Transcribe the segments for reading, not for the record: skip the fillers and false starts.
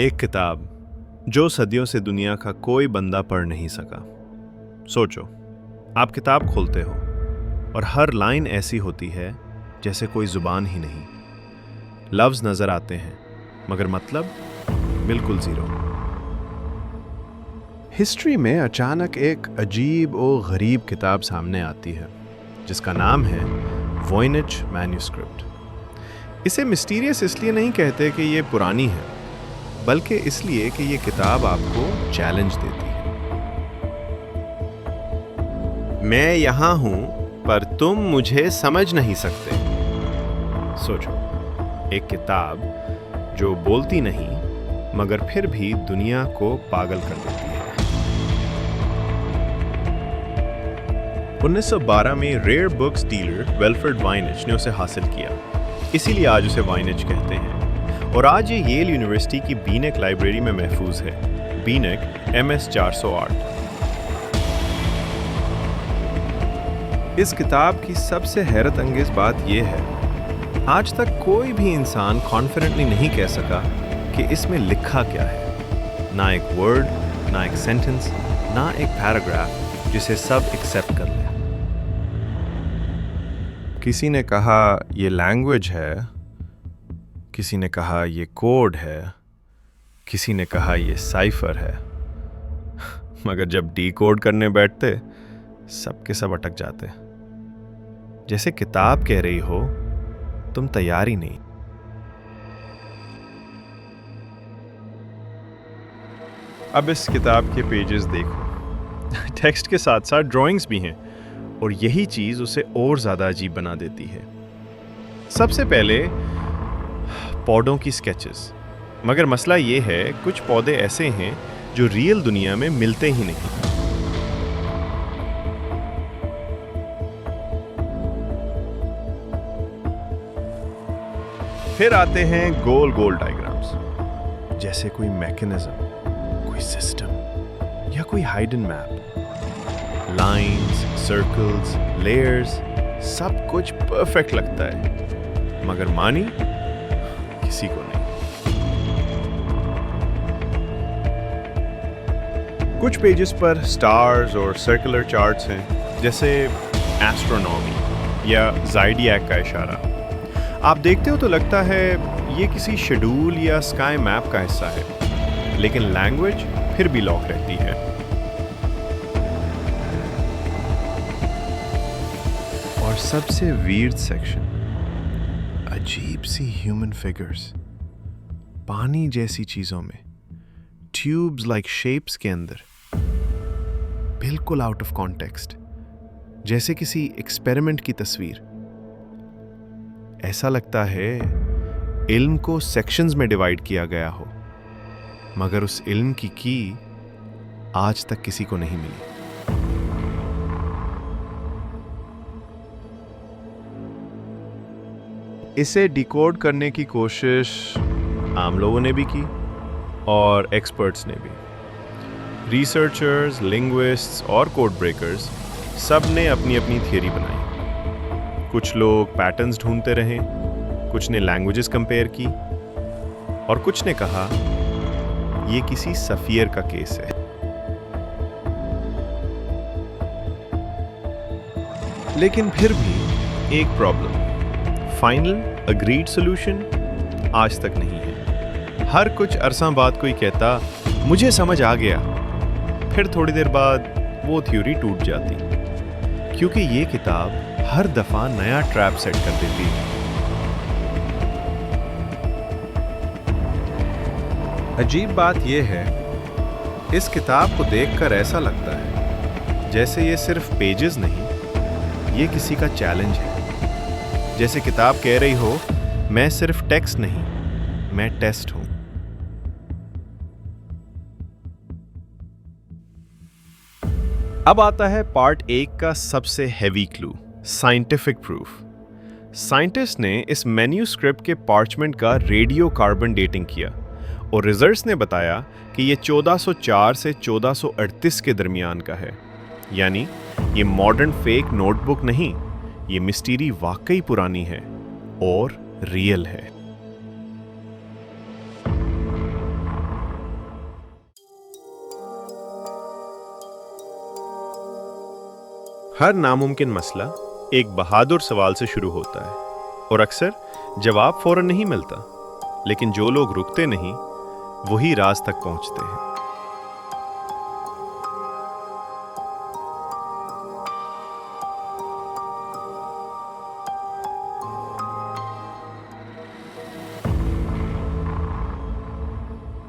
एक किताब जो सदियों से दुनिया का कोई बंदा पढ़ नहीं सका। सोचो, आप किताब खोलते हो और हर लाइन ऐसी होती है जैसे कोई जुबान ही नहीं। लफ्ज नजर आते हैं मगर मतलब बिल्कुल जीरो। हिस्ट्री में अचानक एक अजीब और गरीब किताब सामने आती है जिसका नाम है वॉयनिच मैन्यूस्क्रिप्ट। इसे मिस्टीरियस इसलिए नहीं कहते कि ये पुरानी है, बल्कि इसलिए कि ये किताब आपको चैलेंज देती है। मैं यहां हूं पर तुम मुझे समझ नहीं सकते। सोचो, एक किताब जो बोलती नहीं मगर फिर भी दुनिया को पागल कर देती है। 1912 में रेयर बुक्स डीलर वेल्फ्रेड वाइनिच ने उसे हासिल किया, इसीलिए आज उसे वाइनिच कहते हैं। और आज ये येल यूनिवर्सिटी की बीनेक लाइब्रेरी में महफूज है। बीनेक MS 408। इस किताब की सबसे हैरत अंगेज बात यह है, आज तक कोई भी इंसान कॉन्फिडेंटली नहीं कह सका कि इसमें लिखा क्या है। ना एक वर्ड, ना एक सेंटेंस, ना एक पैराग्राफ जिसे सब एक्सेप्ट कर ले। किसी ने कहा ये लैंग्वेज है, किसी ने कहा ये कोड है, किसी ने कहा ये साइफर है। मगर जब डीकोड करने बैठते सब के सब अटक जाते। जैसे किताब कह रही हो तुम तैयार ही नहीं। अब इस किताब के पेजेस देखो। टेक्स्ट के साथ साथ ड्राइंग्स भी हैं और यही चीज उसे और ज्यादा अजीब बना देती है। सबसे पहले पौधों की स्केचेस, मगर मसला ये है कुछ पौधे ऐसे हैं जो रियल दुनिया में मिलते ही नहीं। फिर आते हैं गोल गोल डायग्राम्स, जैसे कोई मैकेनिज्म, कोई सिस्टम या कोई hidden map. Lines, circles, layers, सब कुछ परफेक्ट लगता है, मगर मानी किसी को नहीं। कुछ पेजेस पर स्टार्स और सर्कुलर चार्ट्स हैं, जैसे एस्ट्रोनॉमी या ज़ाइडिएक का इशारा। आप देखते हो तो लगता है ये किसी शेड्यूल या स्काई मैप का हिस्सा है, लेकिन लैंग्वेज फिर भी लॉक रहती है। और सबसे वियर्ड सेक्शन, अजीब सी ह्यूमन फिगर्स, पानी जैसी चीजों में, ट्यूब्स लाइक शेप्स के अंदर, बिल्कुल आउट ऑफ कॉन्टेक्स्ट, जैसे किसी एक्सपेरिमेंट की तस्वीर। ऐसा लगता है इल्म को सेक्शंस में डिवाइड किया गया हो, मगर उस इल्म की आज तक किसी को नहीं मिली। इसे डिकोड करने की कोशिश आम लोगों ने भी की और एक्सपर्ट्स ने भी। रिसर्चर्स, लिंग्विस्ट्स और कोड ब्रेकर्स सब ने अपनी अपनी थियरी बनाई। कुछ लोग पैटर्न्स ढूंढते रहे, कुछ ने लैंग्वेजेस कंपेयर की और कुछ ने कहा यह किसी सफियर का केस है। लेकिन फिर भी एक प्रॉब्लम, फाइनल अग्रीड सॉल्यूशन आज तक नहीं है। हर कुछ अरसा बाद कोई कहता मुझे समझ आ गया, फिर थोड़ी देर बाद वो थ्योरी टूट जाती, क्योंकि ये किताब हर दफा नया ट्रैप सेट कर देती है। अजीब बात यह है, इस किताब को देखकर ऐसा लगता है जैसे ये सिर्फ पेजेस नहीं, ये किसी का चैलेंज है। जैसे किताब कह रही हो मैं सिर्फ टेक्स्ट नहीं, मैं टेस्ट हूं। अब आता है पार्ट 1 का सबसे heavy clue, scientific proof. Scientist ने इस मैन्यूस्क्रिप्ट के पार्चमेंट का रेडियो कार्बन डेटिंग किया और रिजल्ट्स ने बताया कि ये 1404 से 1438 के दरमियान का है। यानी ये मॉडर्न फेक नोटबुक नहीं, ये मिस्टीरी वाकई पुरानी है और रियल है। हर नामुमकिन मसला एक बहादुर सवाल से शुरू होता है और अक्सर जवाब फौरन नहीं मिलता, लेकिन जो लोग रुकते नहीं वही राज तक पहुंचते हैं।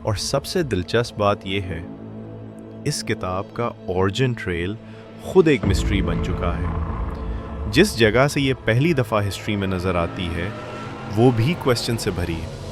और सबसे दिलचस्प बात यह है, इस किताब का ओरिजिन ट्रेल खुद एक मिस्ट्री बन चुका है। जिस जगह से ये पहली दफ़ा हिस्ट्री में नज़र आती है वो भी क्वेश्चन से भरी है।